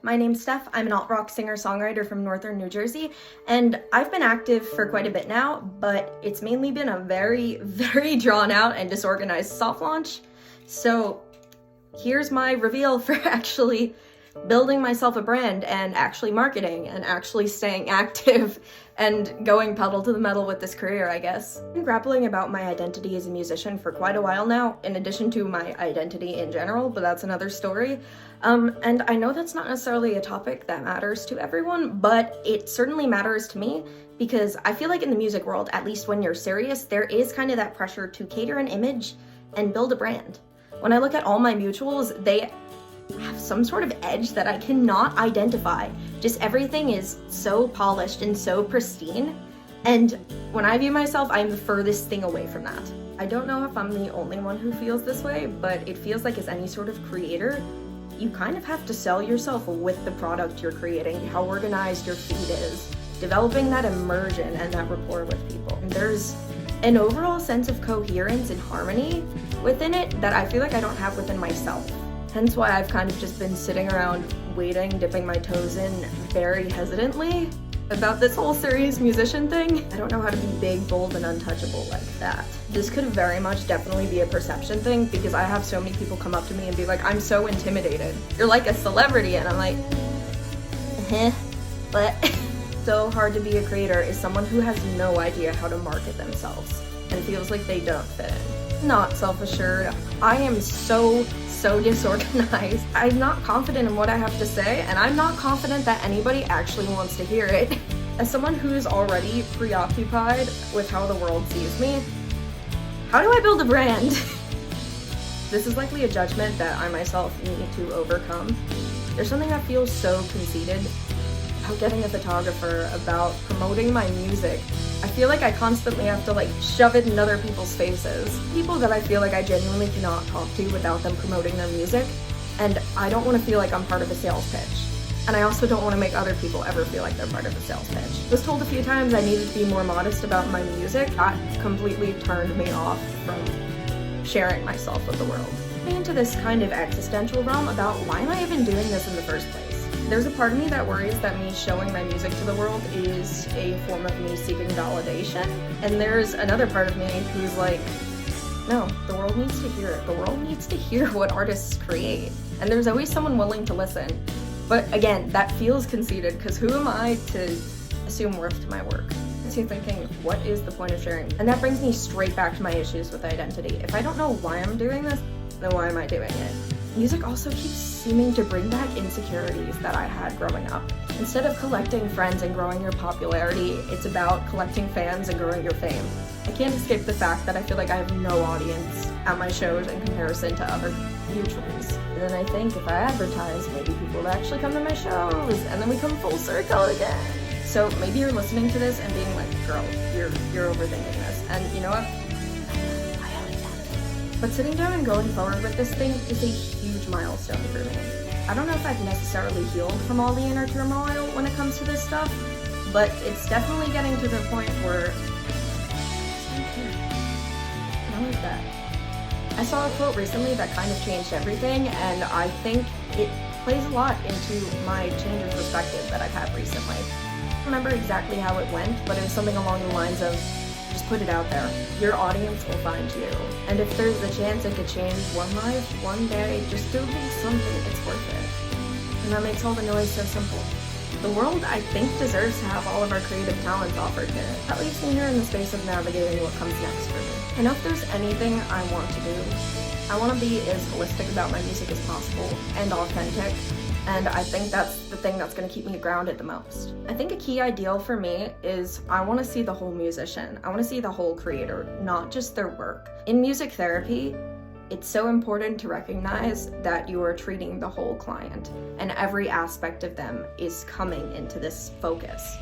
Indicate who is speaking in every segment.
Speaker 1: My name's Steph. I'm an alt-rock singer-songwriter from northern New Jersey, and I've been active for quite a bit now, but it's mainly been a very, very drawn-out and disorganized soft launch. So here's my reveal for actually building myself a brand and actually marketing and actually staying active and going pedal to the metal with this career, I guess. I've been grappling about my identity as a musician for quite a while now, in addition to my identity in general, but that's another story. And I know that's not necessarily a topic that matters to everyone, but it certainly matters to me because I feel like in the music world, at least when you're serious, there is kind of that pressure to cater an image and build a brand. When I look at all my mutuals, they have some sort of edge that I cannot identify. Just everything is so polished and so pristine. And when I view myself, I'm the furthest thing away from that. I don't know if I'm the only one who feels this way, but it feels like as any sort of creator, you kind of have to sell yourself with the product you're creating, how organized your feed is, developing that immersion and that rapport with people. And there's an overall sense of coherence and harmony within it that I feel like I don't have within myself. Hence why I've kind of just been sitting around waiting, dipping my toes in very hesitantly about this whole serious musician thing. I don't know how to be big, bold, and untouchable like that. This could very much definitely be a perception thing because I have so many people come up to me and be like, I'm so intimidated. You're like a celebrity, and I'm like, but so hard to be a creator is someone who has no idea how to market themselves and feels like they don't fit in. Not self-assured. I am so disorganized. I'm not confident in what I have to say, and I'm not confident that anybody actually wants to hear it. As someone who's already preoccupied with how the world sees me, how do I build a brand? This is likely a judgment that I myself need to overcome. There's something that feels so conceited about getting a photographer, about promoting my music. I feel like I constantly have to shove it in other people's faces. People that I feel like I genuinely cannot talk to without them promoting their music, and I don't want to feel like I'm part of a sales pitch. And I also don't want to make other people ever feel like they're part of a sales pitch. I was told a few times I needed to be more modest about my music. That completely turned me off from sharing myself with the world. Into this kind of existential realm about why am I even doing this in the first place? There's a part of me that worries that me showing my music to the world is a form of me seeking validation. And there's another part of me who's like, no, the world needs to hear it. The world needs to hear what artists create. And there's always someone willing to listen. But again, that feels conceited because who am I to assume worth to my work? So you're thinking, what is the point of sharing? And that brings me straight back to my issues with identity. If I don't know why I'm doing this, then why am I doing it? Music also keeps seeming to bring back insecurities that I had growing up. Instead of collecting friends and growing your popularity, it's about collecting fans and growing your fame. I can't escape the fact that I feel like I have no audience at my shows in comparison to other mutuals. And then I think if I advertise, maybe people will actually come to my shows, and then we come full circle again. So maybe you're listening to this and being like, girl, you're overthinking this. And you know what? But sitting down and going forward with this thing is a huge milestone for me. I don't know if I've necessarily healed from all the inner turmoil when it comes to this stuff, but it's definitely getting to the point where I like that. I saw a quote recently that kind of changed everything, and I think it plays a lot into my change of perspective that I've had recently. I don't remember exactly how it went, but it was something along the lines of, just put it out there. Your audience will find you. And if there's a chance it could change one life, one day, just do something, it's worth it. And that makes all the noise so simple. The world, I think, deserves to have all of our creative talents offered to it. That leaves me here in the space of navigating what comes next for me. I know if there's anything I want to do, I want to be as holistic about my music as possible and authentic. And I think that's the thing that's going to keep me grounded the most. I think a key ideal for me is I want to see the whole musician. I want to see the whole creator, not just their work. In music therapy, it's so important to recognize that you are treating the whole client and every aspect of them is coming into this focus.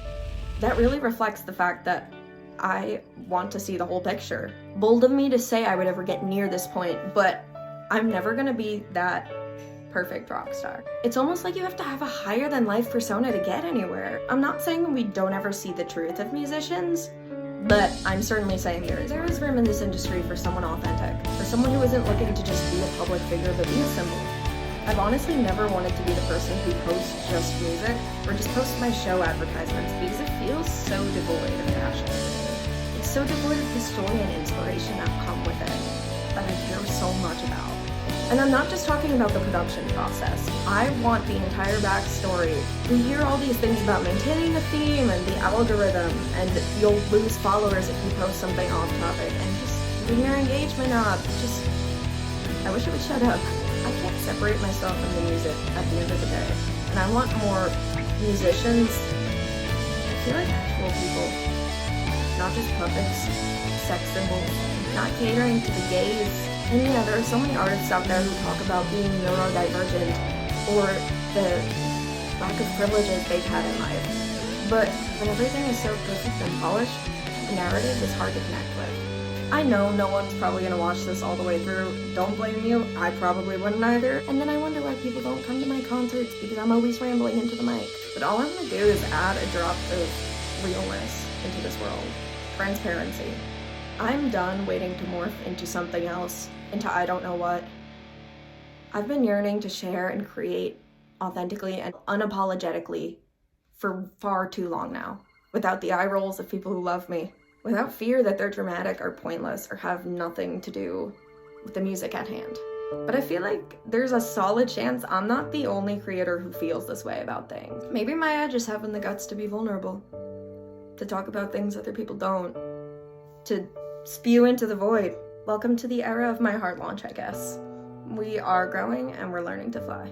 Speaker 1: That really reflects the fact that I want to see the whole picture. Bold of me to say I would ever get near this point, but I'm never going to be that perfect rock star. It's almost like you have to have a higher than life persona to get anywhere. I'm not saying we don't ever see the truth of musicians, but I'm certainly saying there is room in this industry for someone authentic, for someone who isn't looking to just be a public figure but be a symbol. I've honestly never wanted to be the person who posts just music or just posts my show advertisements because it feels so devoid of passion. It's so devoid of the story and inspiration that come with it that I care so much about. And I'm not just talking about the production process. I want the entire backstory. We hear all these things about maintaining the theme and the algorithm, and you'll lose followers if you post something off topic, and just keeping your engagement up. I wish it would shut up. I can't separate myself from the music at the end of the day. And I want more musicians. I feel like actual people, not just puppets, sex symbols, not catering to the gaze. And yeah, there are so many artists out there who talk about being neurodivergent or the lack of privileges they've had in life. But when everything is so perfect and polished, the narrative is hard to connect with. I know no one's probably gonna watch this all the way through. Don't blame you, I probably wouldn't either. And then I wonder why people don't come to my concerts because I'm always rambling into the mic. But all I'm gonna do is add a drop of realness into this world. Transparency. I'm done waiting to morph into something else, into I don't know what. I've been yearning to share and create authentically and unapologetically for far too long now, without the eye rolls of people who love me, without fear that they're dramatic or pointless or have nothing to do with the music at hand. But I feel like there's a solid chance I'm not the only creator who feels this way about things. Maybe Maya just having the guts to be vulnerable, to talk about things other people don't, to spew into the void. Welcome to the era of my heart launch, I guess. We are growing and we're learning to fly.